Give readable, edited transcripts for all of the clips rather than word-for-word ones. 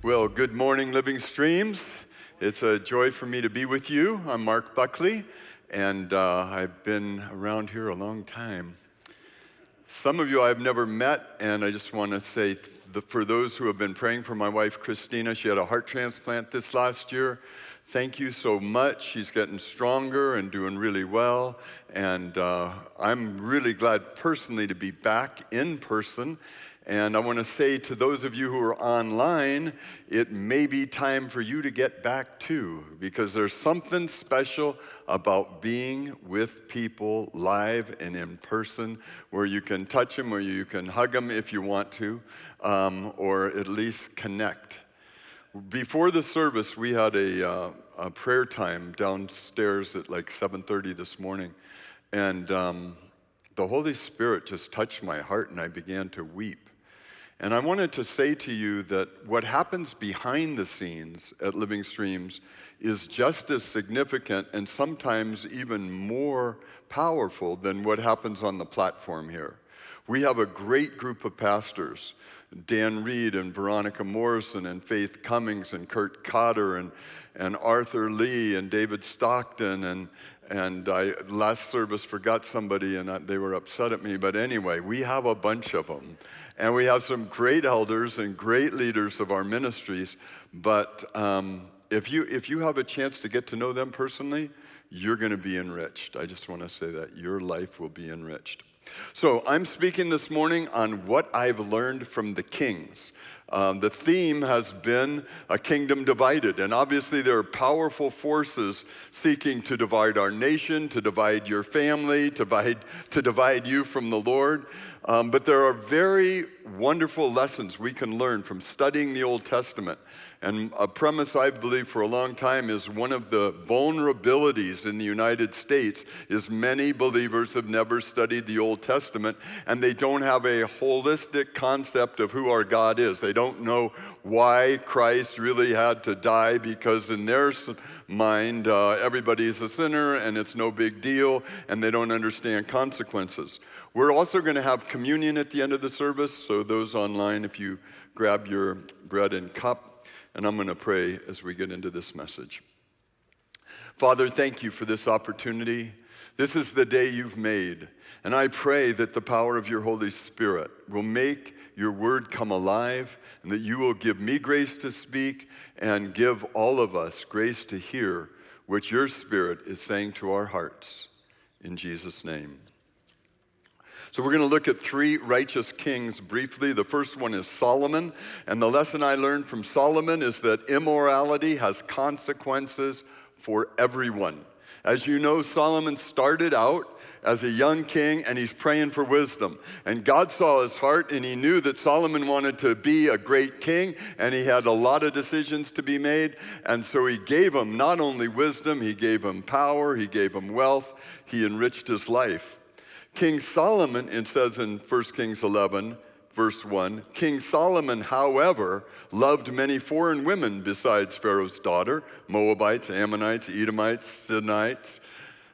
Well, good morning, Living Streams. It's a joy for me to be with you. I'm Mark Buckley, and I've been around here a long time. Some of you I've never met, and I just want to say for those who have been praying for my wife, Christina, she had a heart transplant this last year. Thank you so much. She's getting stronger and doing really well, and I'm really glad personally to be back in person. And I want to say to those of you who are online, it may be time for you to get back too, because there's something special about being with people live and in person, where you can touch them, where you can hug them if you want to, or at least connect. Before the service, we had a prayer time downstairs at like 7:30 this morning, and the Holy Spirit just touched my heart, and I began to weep. And I wanted to say to you that what happens behind the scenes at Living Streams is just as significant and sometimes even more powerful than what happens on the platform here. We have a great group of pastors, Dan Reed and Veronica Morrison and Faith Cummings and Kurt Cotter and Arthur Lee and David Stockton and I last service forgot somebody and they were upset at me, but anyway, we have a bunch of them. And we have some great elders and great leaders of our ministries, but if you have a chance to get to know them personally, you're going to be enriched. I just want to say that your life will be enriched. So I'm speaking this morning on what I've learned from the kings. The theme has been a kingdom divided, and obviously there are powerful forces seeking to divide our nation, to divide your family, to divide you from the Lord. But there are very wonderful lessons we can learn from studying the Old Testament. And a premise I've believed for a long time is one of the vulnerabilities in the United States is many believers have never studied the Old Testament, and they don't have a holistic concept of who our God is. They don't know why Christ really had to die, because in their mind, everybody's a sinner and it's no big deal, and they don't understand consequences. We're also going to have communion at the end of the service, so those online, if you grab your bread and cup, and I'm going to pray as we get into this message. Father, thank you for this opportunity. This is the day you've made, and I pray that the power of your Holy Spirit will make your word come alive, and that you will give me grace to speak and give all of us grace to hear what your Spirit is saying to our hearts. In Jesus' name. So we're going to look at three righteous kings briefly. The first one is Solomon, and the lesson I learned from Solomon is that immorality has consequences for everyone. As you know, Solomon started out as a young king, and he's praying for wisdom. And God saw his heart, and he knew that Solomon wanted to be a great king, and he had a lot of decisions to be made. And so he gave him not only wisdom, he gave him power, he gave him wealth, he enriched his life. King Solomon, it says in 1 Kings 11, verse 1, King Solomon, however, loved many foreign women besides Pharaoh's daughter, Moabites, Ammonites, Edomites, Sidonites,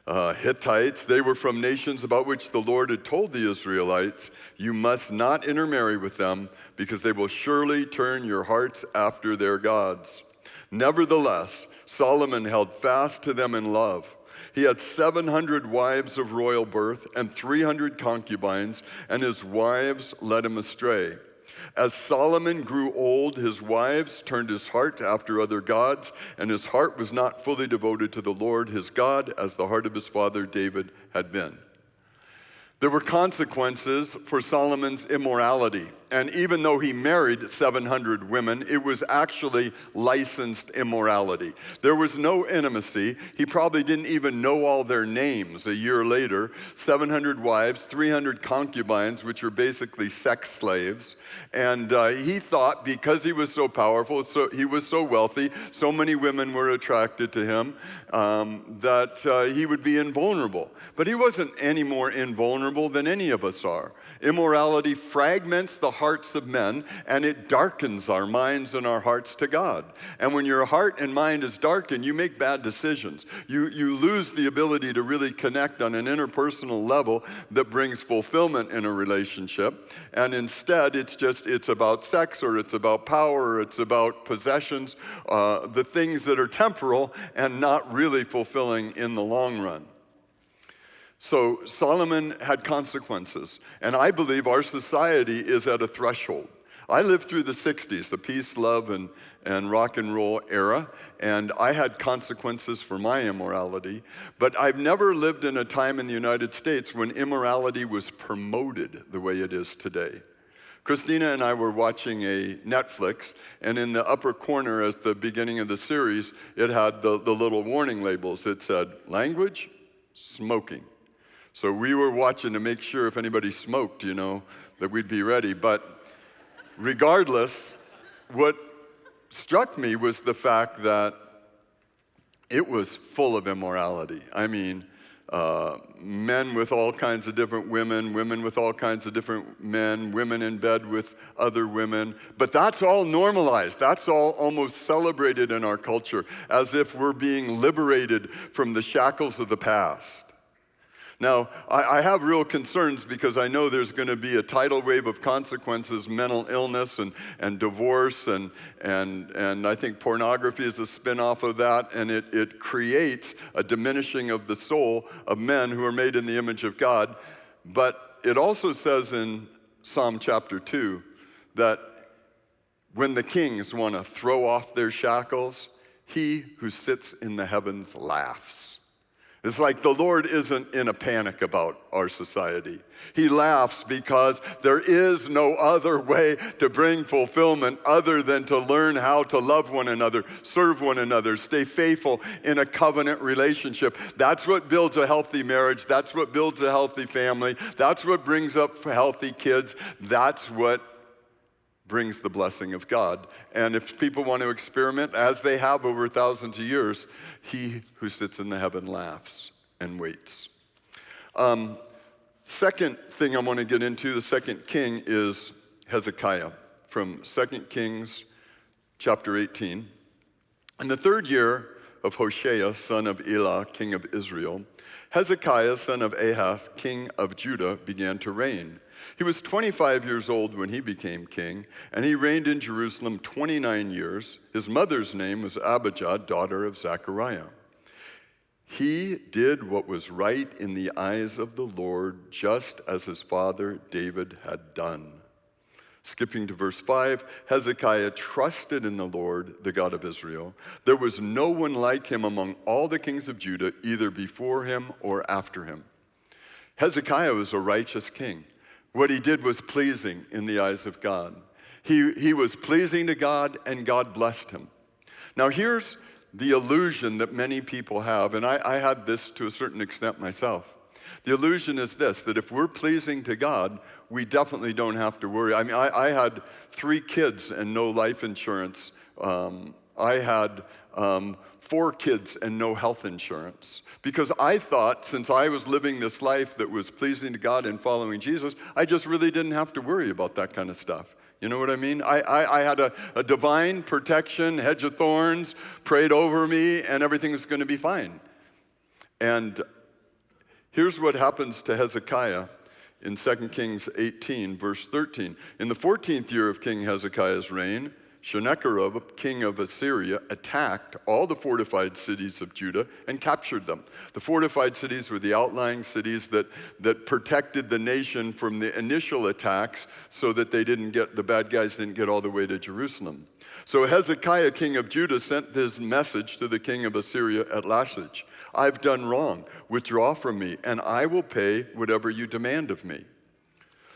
Hittites. They were from nations about which the Lord had told the Israelites, you must not intermarry with them, because they will surely turn your hearts after their gods. Nevertheless, Solomon held fast to them in love. He had 700 wives of royal birth and 300 concubines, and his wives led him astray. As Solomon grew old, his wives turned his heart after other gods, and his heart was not fully devoted to the Lord his God, as the heart of his father David had been. There were consequences for Solomon's immorality. And even though he married 700 women, it was actually licensed immorality. There was no intimacy. He probably didn't even know all their names a year later. 700 wives, 300 concubines, which were basically sex slaves. And he thought because he was so powerful, he was so wealthy, so many women were attracted to him, that he would be invulnerable. But he wasn't any more invulnerable than any of us are. Immorality fragments the hearts of men, and it darkens our minds and our hearts to God. And when your heart and mind is darkened, you make bad decisions. You lose the ability to really connect on an interpersonal level that brings fulfillment in a relationship. And instead, it's about sex, or it's about power, or it's about possessions, the things that are temporal and not really fulfilling in the long run. So Solomon had consequences, and I believe our society is at a threshold. I lived through the 60s, the peace, love, and rock and roll era, and I had consequences for my immorality, but I've never lived in a time in the United States when immorality was promoted the way it is today. Christina and I were watching a Netflix, and in the upper corner at the beginning of the series, it had the little warning labels. It said, language, smoking. So we were watching to make sure if anybody smoked, that we'd be ready. But regardless, what struck me was the fact that it was full of immorality. I mean, men with all kinds of different women, women with all kinds of different men, women in bed with other women. But that's all normalized. That's all almost celebrated in our culture, as if we're being liberated from the shackles of the past. Now, I have real concerns because I know there's going to be a tidal wave of consequences, mental illness and divorce, and I think pornography is a spin-off of that, and it creates a diminishing of the soul of men who are made in the image of God. But it also says in Psalm chapter 2 that when the kings want to throw off their shackles, he who sits in the heavens laughs. It's like the Lord isn't in a panic about our society. He laughs because there is no other way to bring fulfillment other than to learn how to love one another, serve one another, stay faithful in a covenant relationship. That's what builds a healthy marriage. That's what builds a healthy family. That's what brings up healthy kids. That's what brings the blessing of God. And if people want to experiment, as they have over thousands of years, he who sits in the heaven laughs and waits. Second thing I want to get into, the second king, is Hezekiah from 2 Kings chapter 18. In the third year of Hoshea, son of Elah, king of Israel, Hezekiah, son of Ahaz, king of Judah, began to reign. He was 25 years old when he became king, and he reigned in Jerusalem 29 years. His mother's name was Abijah, daughter of Zechariah. He did what was right in the eyes of the Lord, just as his father David had done. Skipping to verse 5, Hezekiah trusted in the Lord, the God of Israel. There was no one like him among all the kings of Judah, either before him or after him. Hezekiah was a righteous king. What he did was pleasing in the eyes of God. He was pleasing to God, and God blessed him. Now here's the illusion that many people have, and I had this to a certain extent myself. The illusion is this, that if we're pleasing to God, we definitely don't have to worry. I mean, I had 3 kids and no life insurance. I had 4 kids and no health insurance. Because I thought, since I was living this life that was pleasing to God and following Jesus, I just really didn't have to worry about that kind of stuff. You know what I mean? I had a divine protection, hedge of thorns, prayed over me, and everything was going to be fine. And here's what happens to Hezekiah in 2 Kings 18, verse 13. In the 14th year of King Hezekiah's reign, Sennacherib, king of Assyria, attacked all the fortified cities of Judah and captured them. The fortified cities were the outlying cities that protected the nation from the initial attacks so that the bad guys didn't get all the way to Jerusalem. So Hezekiah, king of Judah, sent this message to the king of Assyria at Lachish. I've done wrong. Withdraw from me, and I will pay whatever you demand of me.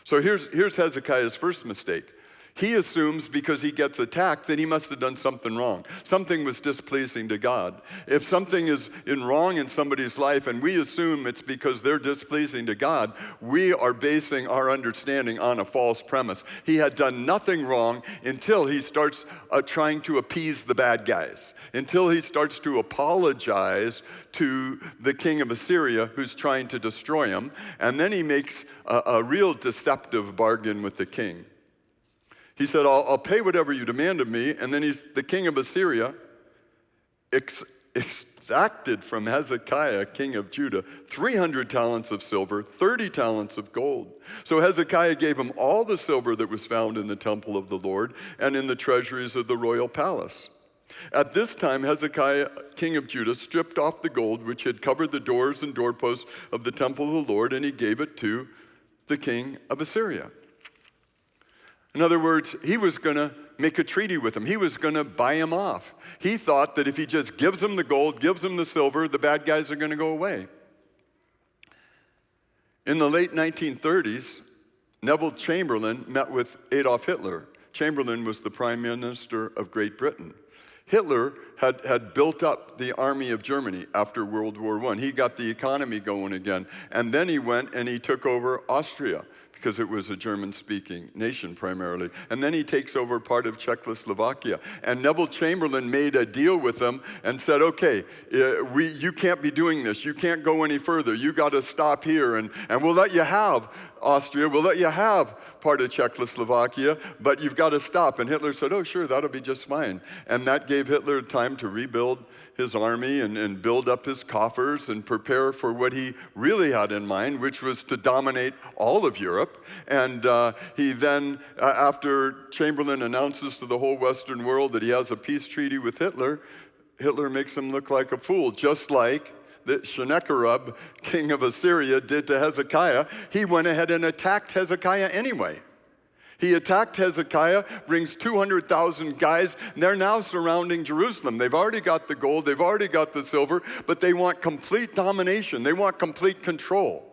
So here's Hezekiah's first mistake. He assumes because he gets attacked that he must have done something wrong. Something was displeasing to God. If something is wrong in somebody's life and we assume it's because they're displeasing to God, we are basing our understanding on a false premise. He had done nothing wrong until he starts trying to appease the bad guys, until he starts to apologize to the king of Assyria who's trying to destroy him, and then he makes a real deceptive bargain with the king. He said, I'll pay whatever you demand of me. And then the king of Assyria exacted from Hezekiah, king of Judah, 300 talents of silver, 30 talents of gold. So Hezekiah gave him all the silver that was found in the temple of the Lord and in the treasuries of the royal palace. At this time, Hezekiah, king of Judah, stripped off the gold which had covered the doors and doorposts of the temple of the Lord, and he gave it to the king of Assyria. In other words, he was going to make a treaty with him. He was going to buy him off. He thought that if he just gives him the gold, gives him the silver, the bad guys are going to go away. In the late 1930s, Neville Chamberlain met with Adolf Hitler. Chamberlain was the prime minister of Great Britain. Hitler had built up the army of Germany after World War I. He got the economy going again. And then he went and he took over Austria, because it was a German-speaking nation primarily. And then he takes over part of Czechoslovakia. And Neville Chamberlain made a deal with them and said, okay, you can't be doing this. You can't go any further. You got to stop here, and we'll let you have Austria. We'll let you have part of Czechoslovakia, but you've got to stop. And Hitler said, oh, sure, that'll be just fine. And that gave Hitler time to rebuild his army and build up his coffers and prepare for what he really had in mind, which was to dominate all of Europe. And he then, after Chamberlain announces to the whole Western world that he has a peace treaty with Hitler, Hitler makes him look like a fool, just like that Sennacherib, king of Assyria, did to Hezekiah. He went ahead and attacked Hezekiah anyway. He attacked Hezekiah, brings 200,000 guys, and they're now surrounding Jerusalem. They've already got the gold, they've already got the silver, but they want complete domination. They want complete control.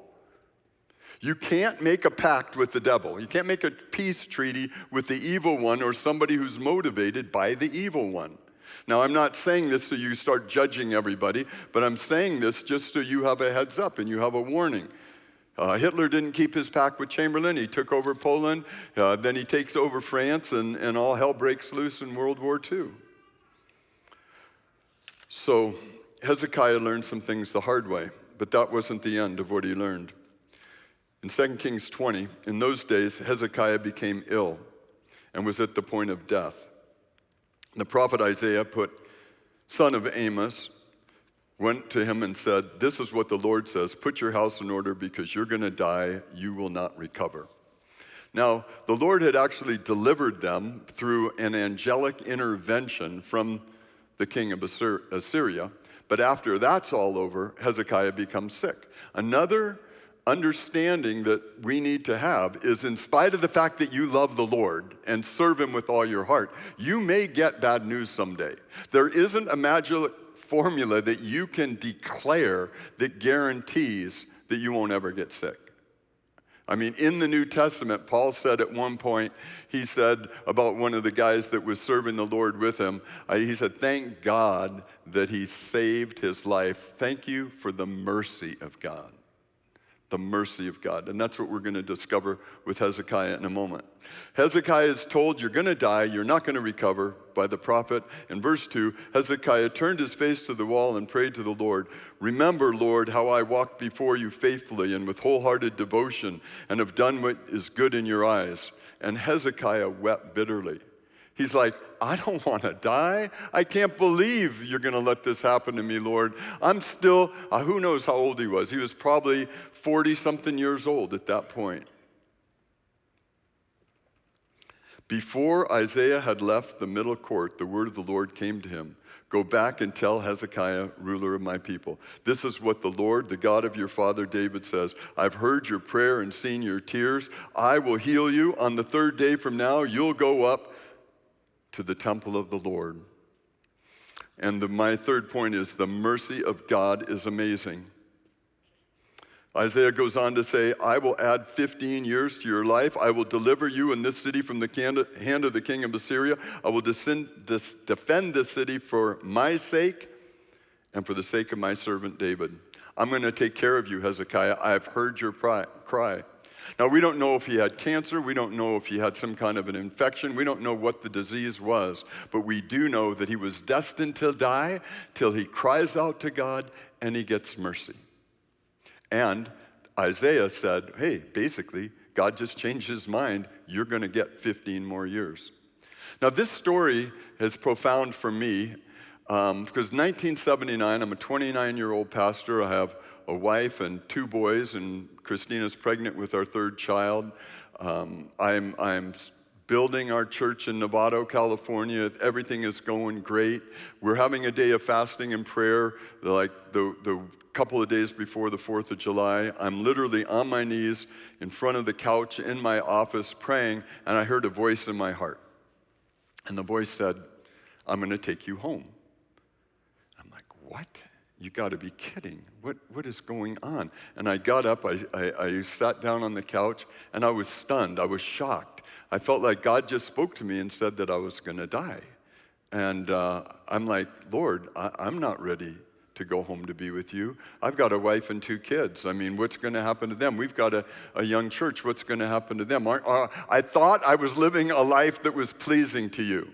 You can't make a pact with the devil. You can't make a peace treaty with the evil one or somebody who's motivated by the evil one. Now, I'm not saying this so you start judging everybody, but I'm saying this just so you have a heads up and you have a warning. Hitler didn't keep his pact with Chamberlain. He took over Poland. Then he takes over France, and all hell breaks loose in World War II. So Hezekiah learned some things the hard way, but that wasn't the end of what he learned. In 2 Kings 20, in those days, Hezekiah became ill and was at the point of death. The prophet Isaiah, son of Amos, went to him and said, this is what the Lord says, put your house in order because you're going to die, you will not recover. Now, the Lord had actually delivered them through an angelic intervention from the king of Assyria, but after that's all over, Hezekiah becomes sick. Another understanding that we need to have is, in spite of the fact that you love the Lord and serve him with all your heart, you may get bad news someday. There isn't a magic formula that you can declare that guarantees that you won't ever get sick. I mean, in the New Testament, Paul said at one point, he said about one of the guys that was serving the Lord with him, he said, thank God that he saved his life. Thank you for the mercy of God. The mercy of God. And that's what we're going to discover with Hezekiah in a moment. Hezekiah is told, you're going to die, you're not going to recover, by the prophet. In verse 2, Hezekiah turned his face to the wall and prayed to the Lord. Remember, Lord, how I walked before you faithfully and with wholehearted devotion and have done what is good in your eyes. And Hezekiah wept bitterly. He's like, I don't want to die. I can't believe you're going to let this happen to me, Lord. I'm still, who knows how old he was. He was probably 40-something years old at that point. Before Isaiah had left the middle court, the word of the Lord came to him. Go back and tell Hezekiah, ruler of my people. This is what the Lord, the God of your father David says. I've heard your prayer and seen your tears. I will heal you. On the third day from now, you'll go up to the temple of the Lord. And my third point is the mercy of God is amazing. Isaiah goes on to say, I will add 15 years to your life. I will deliver you and this city from the hand of the king of Assyria. I will defend this city for my sake and for the sake of my servant David. I'm going to take care of you, Hezekiah. I have heard your cry. Now, we don't know if he had cancer. We don't know if he had some kind of an infection. We don't know what the disease was. But we do know that he was destined to die till he cries out to God and he gets mercy. And Isaiah said, hey, basically, God just changed his mind. You're going to get 15 more years. Now, this story is profound for me because 1979, I'm a 29-year-old pastor. I have a wife and 2 boys, and Christina's pregnant with our 3rd child. I'm building our church in Novato, California. Everything is going great. We're having a day of fasting and prayer, like the couple of days before the 4th of July. I'm literally on my knees in front of the couch in my office praying, and I heard a voice in my heart. And the voice said, I'm going to take you home. I'm like, what? You got to be kidding. What is going on? And I got up, I sat down on the couch, and I was stunned. I was shocked. I felt like God just spoke to me and said that I was going to die. And I'm like, Lord, I'm not ready to go home to be with you. I've got a wife and 2 kids. I mean, what's going to happen to them? We've got a young church. What's going to happen to them? I thought I was living a life that was pleasing to you.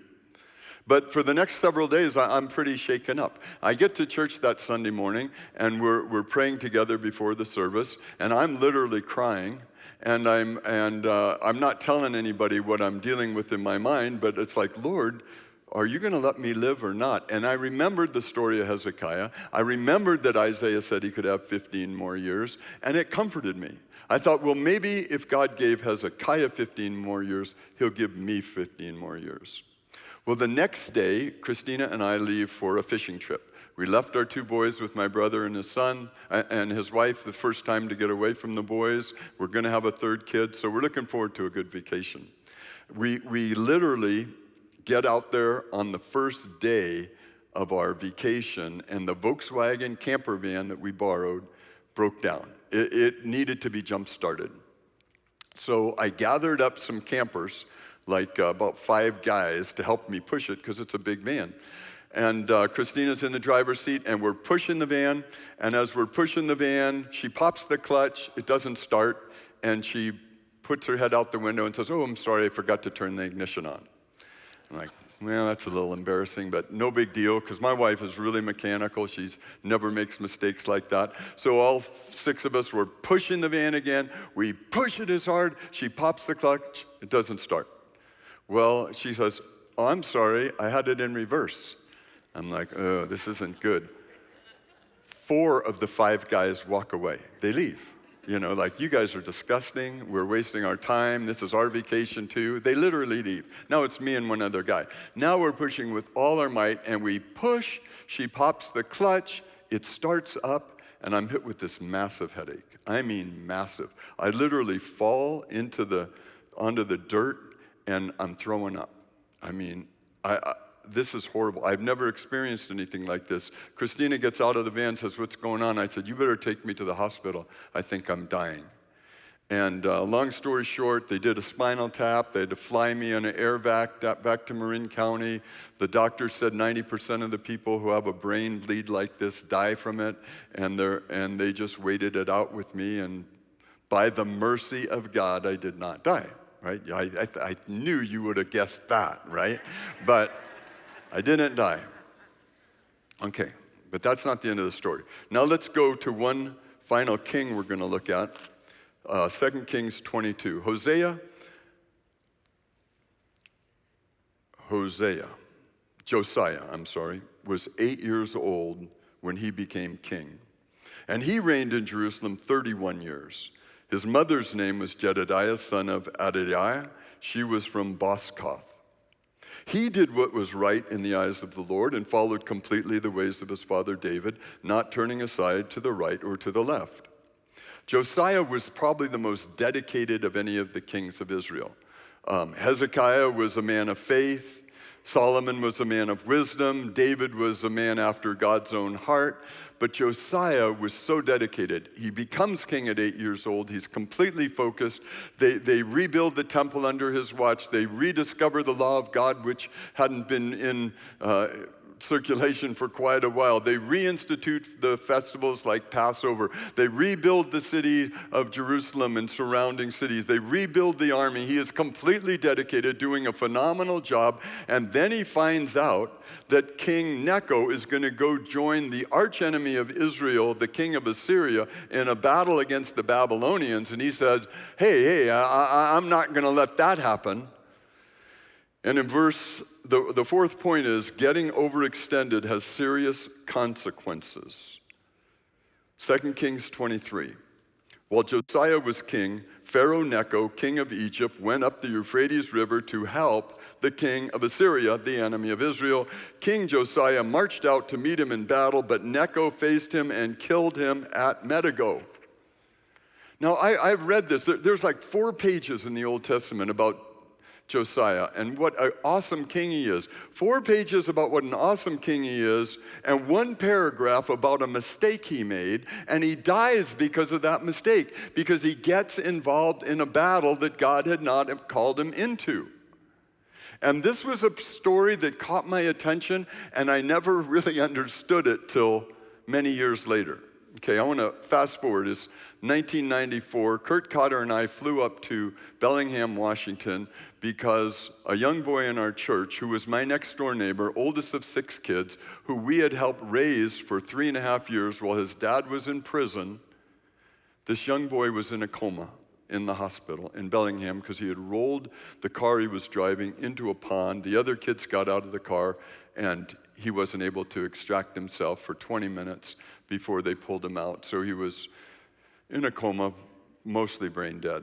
But for the next several days, I'm pretty shaken up. I get to church that Sunday morning, and we're praying together before the service, and I'm literally crying, and I'm not telling anybody what I'm dealing with in my mind, but it's like, Lord, are you going to let me live or not? And I remembered the story of Hezekiah. I remembered that Isaiah said he could have 15 more years, and it comforted me. I thought, well, maybe if God gave Hezekiah 15 more years, he'll give me 15 more years. Well, the next day, Christina and I leave for a fishing trip. We left our 2 boys with my brother and his son and his wife the first time to get away from the boys. We're going to have a 3rd kid, so we're looking forward to a good vacation. We literally get out there on the first day of our vacation, and the Volkswagen camper van that we borrowed broke down. It needed to be jump-started. So I gathered up some campers, like about 5 guys, to help me push it because it's a big van. And Christina's in the driver's seat, and we're pushing the van, and as we're pushing the van, she pops the clutch, it doesn't start, and she puts her head out the window and says, oh, I'm sorry, I forgot to turn the ignition on. I'm like, well, that's a little embarrassing, but no big deal, because my wife is really mechanical. She never makes mistakes like that. So all 6 of us were pushing the van again. We push it as hard. She pops the clutch. It doesn't start. Well, she says, oh, I'm sorry. I had it in reverse. I'm like, oh, this isn't good. 4 of the 5 guys walk away. They leave. You know, like, you guys are disgusting. We're wasting our time. This is our vacation too. They literally leave. Now it's me and one other guy. Now we're pushing with all our might, and we push. She pops the clutch. It starts up, and I'm hit with this massive headache. I mean, massive. I literally fall onto the dirt, and I'm throwing up. I mean, this is horrible. I've never experienced anything like this. Christina gets out of the van, says, what's going on? I said, you better take me to the hospital. I think I'm dying. And long story short, they did a spinal tap. They had to fly me on an air vac back to Marin County. The doctor said 90% of the people who have a brain bleed like this die from it, and they just waited it out with me. And by the mercy of God, I did not die, right? I knew you would have guessed that, right? But I didn't die. Okay, but that's not the end of the story. Now let's go to one final king we're going to look at, 2 Kings 22. Josiah, was 8 years old when he became king. And he reigned in Jerusalem 31 years. His mother's name was Jedediah, son of Adaiah. She was from Boskoth. He did what was right in the eyes of the Lord and followed completely the ways of his father David, not turning aside to the right or to the left. Josiah was probably the most dedicated of any of the kings of Israel. Hezekiah was a man of faith. Solomon was a man of wisdom. David was a man after God's own heart. But Josiah was so dedicated. He becomes king at 8 years old. He's completely focused. They rebuild the temple under his watch. They rediscover the law of God, which hadn't been in circulation for quite a while. They reinstitute the festivals like Passover. They rebuild the city of Jerusalem and surrounding cities. They rebuild the army. He is completely dedicated, doing a phenomenal job. And then he finds out that King Necho is going to go join the archenemy of Israel, the king of Assyria, in a battle against the Babylonians. And he says, hey, I'm not going to let that happen. And in the fourth point is, getting overextended has serious consequences. 2 Kings 23. While Josiah was king, Pharaoh Necho, king of Egypt, went up the Euphrates River to help the king of Assyria, the enemy of Israel. King Josiah marched out to meet him in battle, but Necho faced him and killed him at Megiddo. Now, I've read this. There's like 4 pages in the Old Testament about Josiah and what an awesome king he is. 4 pages about what an awesome king he is, and 1 paragraph about a mistake he made, and he dies because of that mistake, because he gets involved in a battle that God had not called him into. And this was a story that caught my attention, and I never really understood it till many years later. Okay, I want to fast forward. It's 1994. Kurt Cotter and I flew up to Bellingham, Washington, because a young boy in our church, who was my next door neighbor, oldest of 6 kids, who we had helped raise for 3.5 years while his dad was in prison, this young boy was in a coma in the hospital in Bellingham because he had rolled the car he was driving into a pond. The other kids got out of the car, and he wasn't able to extract himself for 20 minutes before they pulled him out. So he was in a coma, mostly brain dead.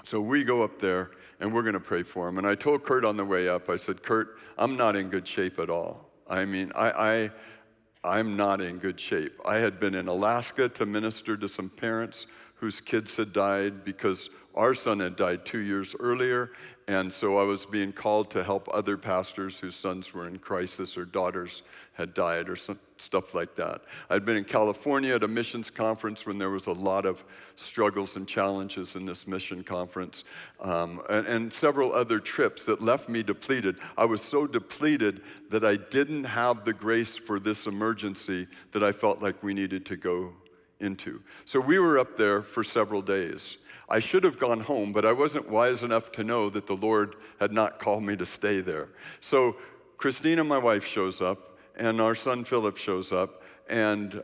So we go up there, and we're going to pray for him. And I told Kurt on the way up, I said, Kurt, I'm not in good shape at all. I mean, I'm not in good shape. I had been in Alaska to minister to some parents whose kids had died because our son had died 2 years earlier, and so I was being called to help other pastors whose sons were in crisis or daughters had died or stuff like that. I'd been in California at a missions conference when there was a lot of struggles and challenges in this mission conference, and several other trips that left me depleted. I was so depleted that I didn't have the grace for this emergency that I felt like we needed to go into. So we were up there for several days. I should have gone home, but I wasn't wise enough to know that the Lord had not called me to stay there. So Christina, my wife, shows up, and our son Philip shows up, and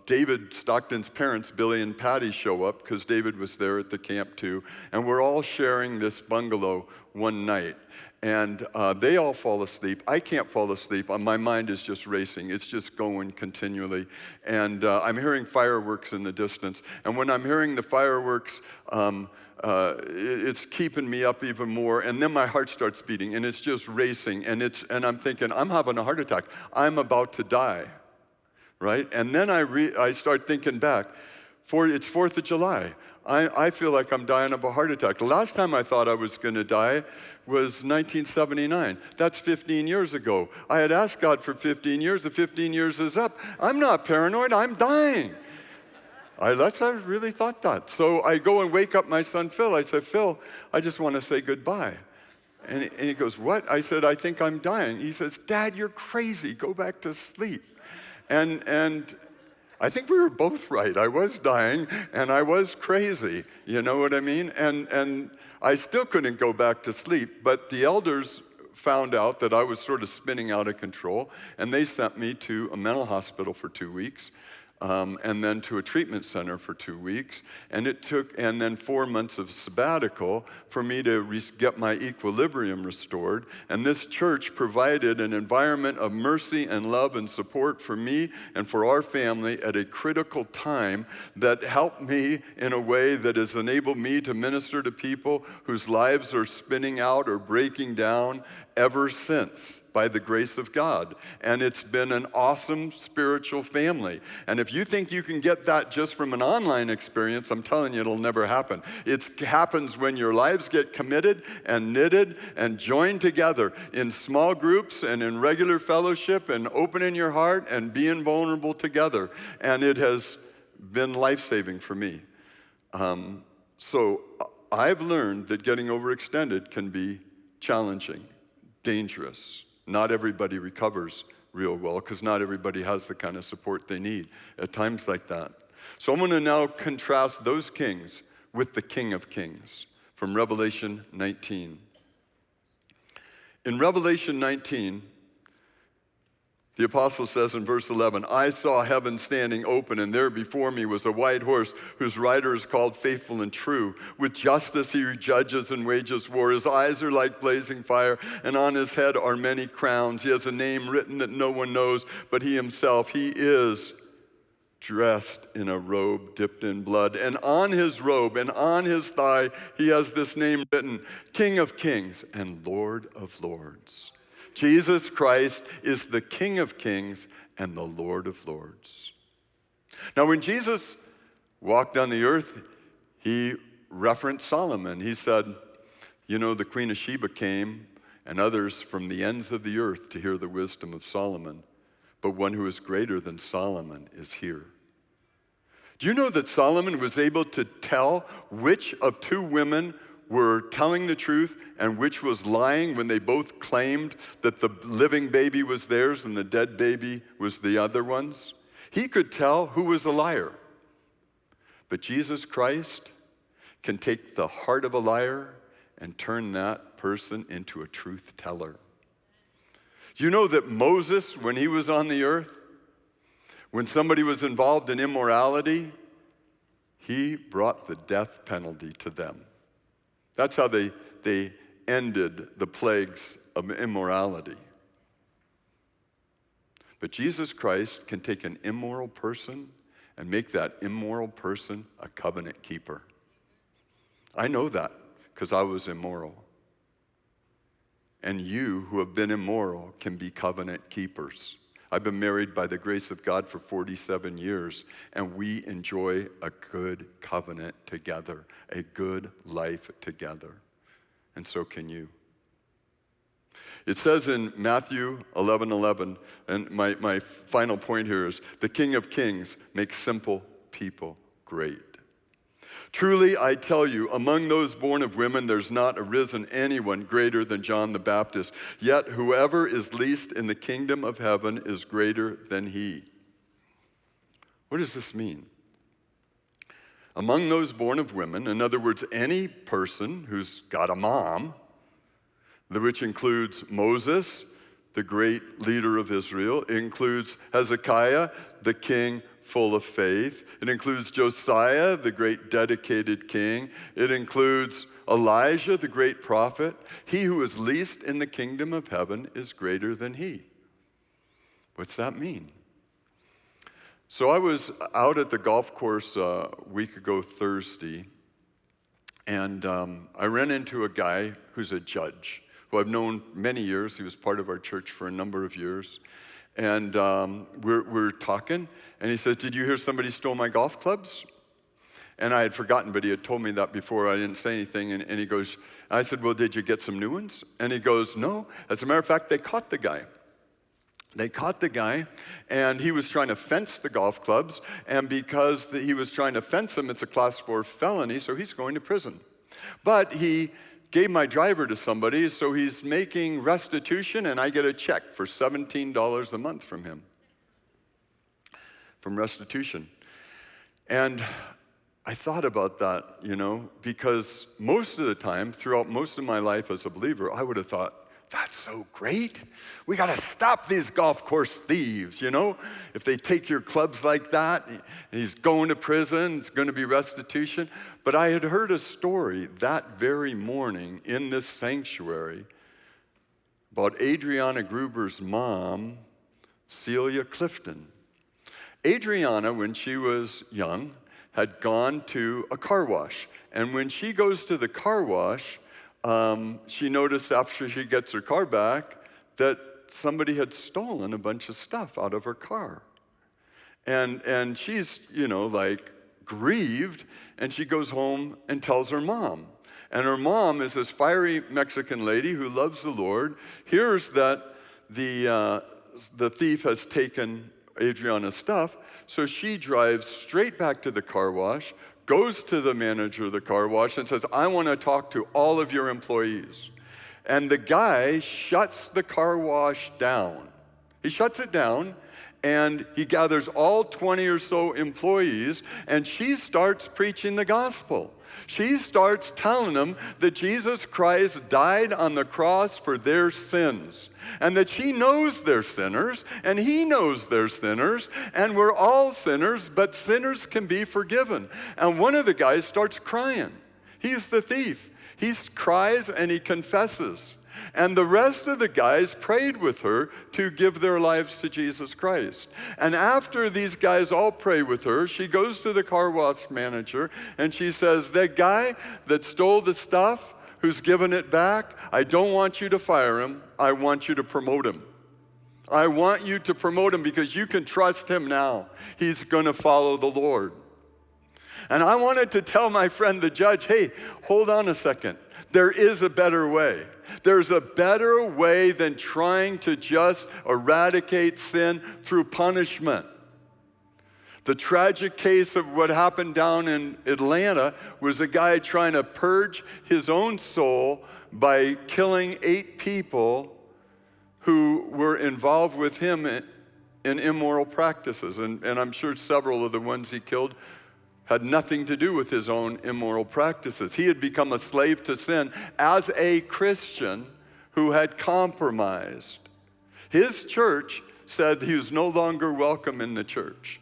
David Stockton's parents, Billy and Patty, show up because David was there at the camp too, and we're all sharing this bungalow one night. And they all fall asleep. I can't fall asleep. My mind is just racing. It's just going continually. And I'm hearing fireworks in the distance. And when I'm hearing the fireworks, it's keeping me up even more. And then my heart starts beating, and it's just racing. And I'm thinking, I'm having a heart attack. I'm about to die, right? And then I start thinking back. It's 4th of July. I feel like I'm dying of a heart attack. The last time I thought I was going to die was 1979. That's 15 years ago. I had asked God for 15 years. The 15 years is up. I'm not paranoid. I'm dying. I really thought that. So I go and wake up my son, Phil. I said, Phil, I just want to say goodbye. And he goes, what? I said, I think I'm dying. He says, Dad, you're crazy. Go back to sleep. And I think we were both right. I was dying, and I was crazy. You know what I mean? And I still couldn't go back to sleep, but the elders found out that I was sort of spinning out of control, and they sent me to a mental hospital for 2 weeks, and then to a treatment center for 2 weeks, and then 4 months of sabbatical for me to get my equilibrium restored. And this church provided an environment of mercy and love and support for me and for our family at a critical time that helped me in a way that has enabled me to minister to people whose lives are spinning out or breaking down ever since, by the grace of God. And it's been an awesome spiritual family. And if you think you can get that just from an online experience, I'm telling you, it'll never happen. It happens when your lives get committed and knitted and joined together in small groups and in regular fellowship and opening your heart and being vulnerable together. And it has been life-saving for me. So I've learned that getting overextended can be challenging, dangerous. Not everybody recovers real well because not everybody has the kind of support they need at times like that. So I'm going to now contrast those kings with the King of Kings from Revelation 19. In Revelation 19, the apostle says in verse 11, I saw heaven standing open, and there before me was a white horse whose rider is called Faithful and True. With justice he judges and wages war. His eyes are like blazing fire, and on his head are many crowns. He has a name written that no one knows but he himself. He is dressed in a robe dipped in blood, and on his robe and on his thigh he has this name written, King of Kings and Lord of Lords. Jesus Christ is the King of Kings and the Lord of Lords. Now, when Jesus walked on the earth, he referenced Solomon. He said, the Queen of Sheba came and others from the ends of the earth to hear the wisdom of Solomon. But one who is greater than Solomon is here. Do you know that Solomon was able to tell which of two women were telling the truth and which was lying when they both claimed that the living baby was theirs and the dead baby was the other one's? He could tell who was a liar. But Jesus Christ can take the heart of a liar and turn that person into a truth teller. You know that Moses, when he was on the earth, when somebody was involved in immorality, he brought the death penalty to them. That's how they ended the plagues of immorality. But Jesus Christ can take an immoral person and make that immoral person a covenant keeper. I know that because I was immoral. And you who have been immoral can be covenant keepers. I've been married by the grace of God for 47 years, and we enjoy a good covenant together, a good life together. And so can you. It says in Matthew 11:11, and my final point here is, the King of Kings makes simple people great. Truly, I tell you, among those born of women, there's not arisen anyone greater than John the Baptist. Yet whoever is least in the kingdom of heaven is greater than he. What does this mean? Among those born of women, in other words, any person who's got a mom, which includes Moses, the great leader of Israel. It includes Hezekiah, the king full of faith. It includes Josiah, the great dedicated king. It includes Elijah, the great prophet. He who is least in the kingdom of heaven is greater than he. What's that mean? So I was out at the golf course a week ago Thursday, and I ran into a guy who's a judge, who I've known many years. He was part of our church for a number of years. And we're talking, and he says, did you hear somebody stole my golf clubs? And I had forgotten, but he had told me that before. I didn't say anything, and he goes, I said, well, did you get some new ones? And he goes, no. As a matter of fact, they caught the guy. They caught the guy, and he was trying to fence the golf clubs, and because he was trying to fence them, it's a class 4 felony, so he's going to prison. But he gave my driver to somebody, so he's making restitution, and I get a check for $17 a month from him, from restitution. And I thought about that, because most of the time, throughout most of my life as a believer, I would have thought, that's so great. We got to stop these golf course thieves, If they take your clubs like that, he's going to prison, it's going to be restitution. But I had heard a story that very morning in this sanctuary about Adriana Gruber's mom, Celia Clifton. Adriana, when she was young, had gone to a car wash. And when she goes to the car wash, she noticed after she gets her car back that somebody had stolen a bunch of stuff out of her car. And she's, grieved, and she goes home and tells her mom. And her mom is this fiery Mexican lady who loves the Lord, hears that the thief has taken Adriana's stuff, so she drives straight back to the car wash, goes to the manager of the car wash and says, I want to talk to all of your employees. And the guy shuts the car wash down He shuts it down, and he gathers all 20 or so employees, and she starts preaching the gospel. She starts telling them that Jesus Christ died on the cross for their sins, and that she knows they're sinners, and he knows they're sinners, and we're all sinners, but sinners can be forgiven. And one of the guys starts crying. He's the thief. He cries and he confesses. And the rest of the guys prayed with her to give their lives to Jesus Christ. And after these guys all pray with her, she goes to the car wash manager and she says, "That guy that stole the stuff, who's given it back, I don't want you to fire him. I want you to promote him. I want you to promote him because you can trust him now. He's going to follow the Lord." And I wanted to tell my friend the judge, hey, hold on a second. There is a better way. There's a better way than trying to just eradicate sin through punishment. The tragic case of what happened down in Atlanta was a guy trying to purge his own soul by killing 8 people who were involved with him in immoral practices. And I'm sure several of the ones he killed had nothing to do with his own immoral practices. He had become a slave to sin as a Christian who had compromised. His church said he was no longer welcome in the church,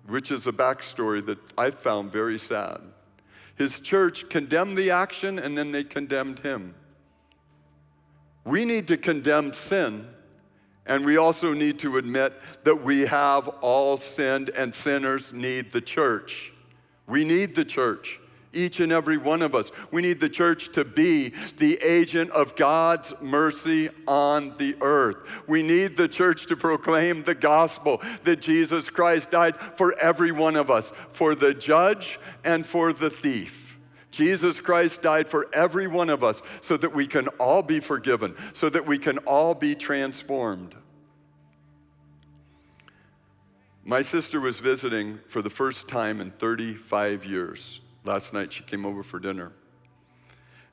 which is a backstory that I found very sad. His church condemned the action and then they condemned him. We need to condemn sin, and we also need to admit that we have all sinned and sinners need the church. We need the church, each and every one of us. We need the church to be the agent of God's mercy on the earth. We need the church to proclaim the gospel that Jesus Christ died for every one of us, for the judge and for the thief. Jesus Christ died for every one of us so that we can all be forgiven, so that we can all be transformed. My sister was visiting for the first time in 35 years. Last night she came over for dinner.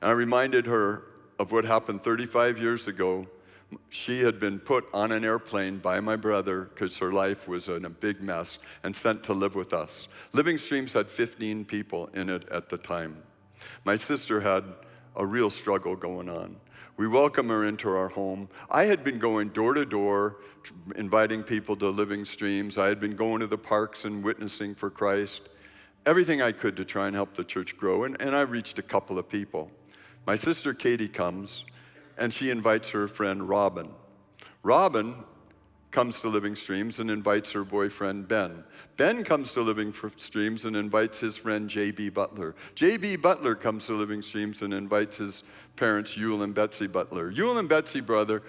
And I reminded her of what happened 35 years ago. She had been put on an airplane by my brother because her life was in a big mess and sent to live with us. Living Streams had 15 people in it at the time. My sister had a real struggle going on. We welcomed her into our home. I had been going door to door, inviting people to Living Streams. I had been going to the parks and witnessing for Christ. Everything I could to try and help the church grow, and I reached a couple of people. My sister Katie comes, and she invites her friend Robin. Robin comes to Living Streams and invites her boyfriend Ben. Ben comes to Living Streams and invites his friend J.B. Butler. J.B. Butler comes to Living Streams and invites his parents Yule and Betsy Butler. Yule and Betsy Butler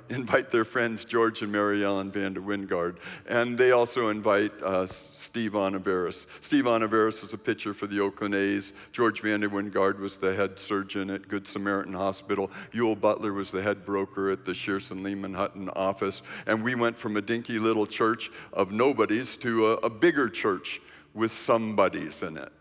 invite their friends George and Mary Ellen Van de Wingard, and they also invite Steve Onaveris. Steve Onaveris was a pitcher for the Oakland A's. George Van de Wingard was the head surgeon at Good Samaritan Hospital. Yule Butler was the head broker at the Shearson Lehman Hutton office, and we went from a dinky little church of nobodies to a bigger church with somebodies in it.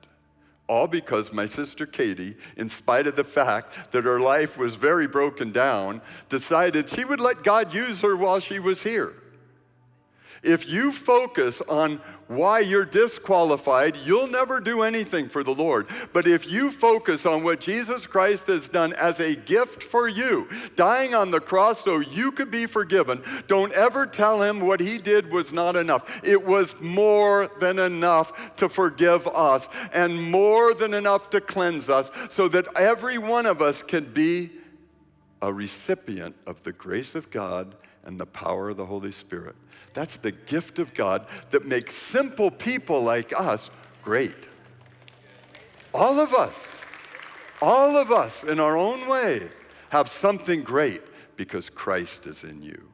All because my sister Katie, in spite of the fact that her life was very broken down, decided she would let God use her while she was here. If you focus on why you're disqualified, you'll never do anything for the Lord. But if you focus on what Jesus Christ has done as a gift for you, dying on the cross so you could be forgiven, don't ever tell him what he did was not enough. It was more than enough to forgive us and more than enough to cleanse us so that every one of us can be a recipient of the grace of God and the power of the Holy Spirit. That's the gift of God that makes simple people like us great. All of us in our own way have something great because Christ is in you.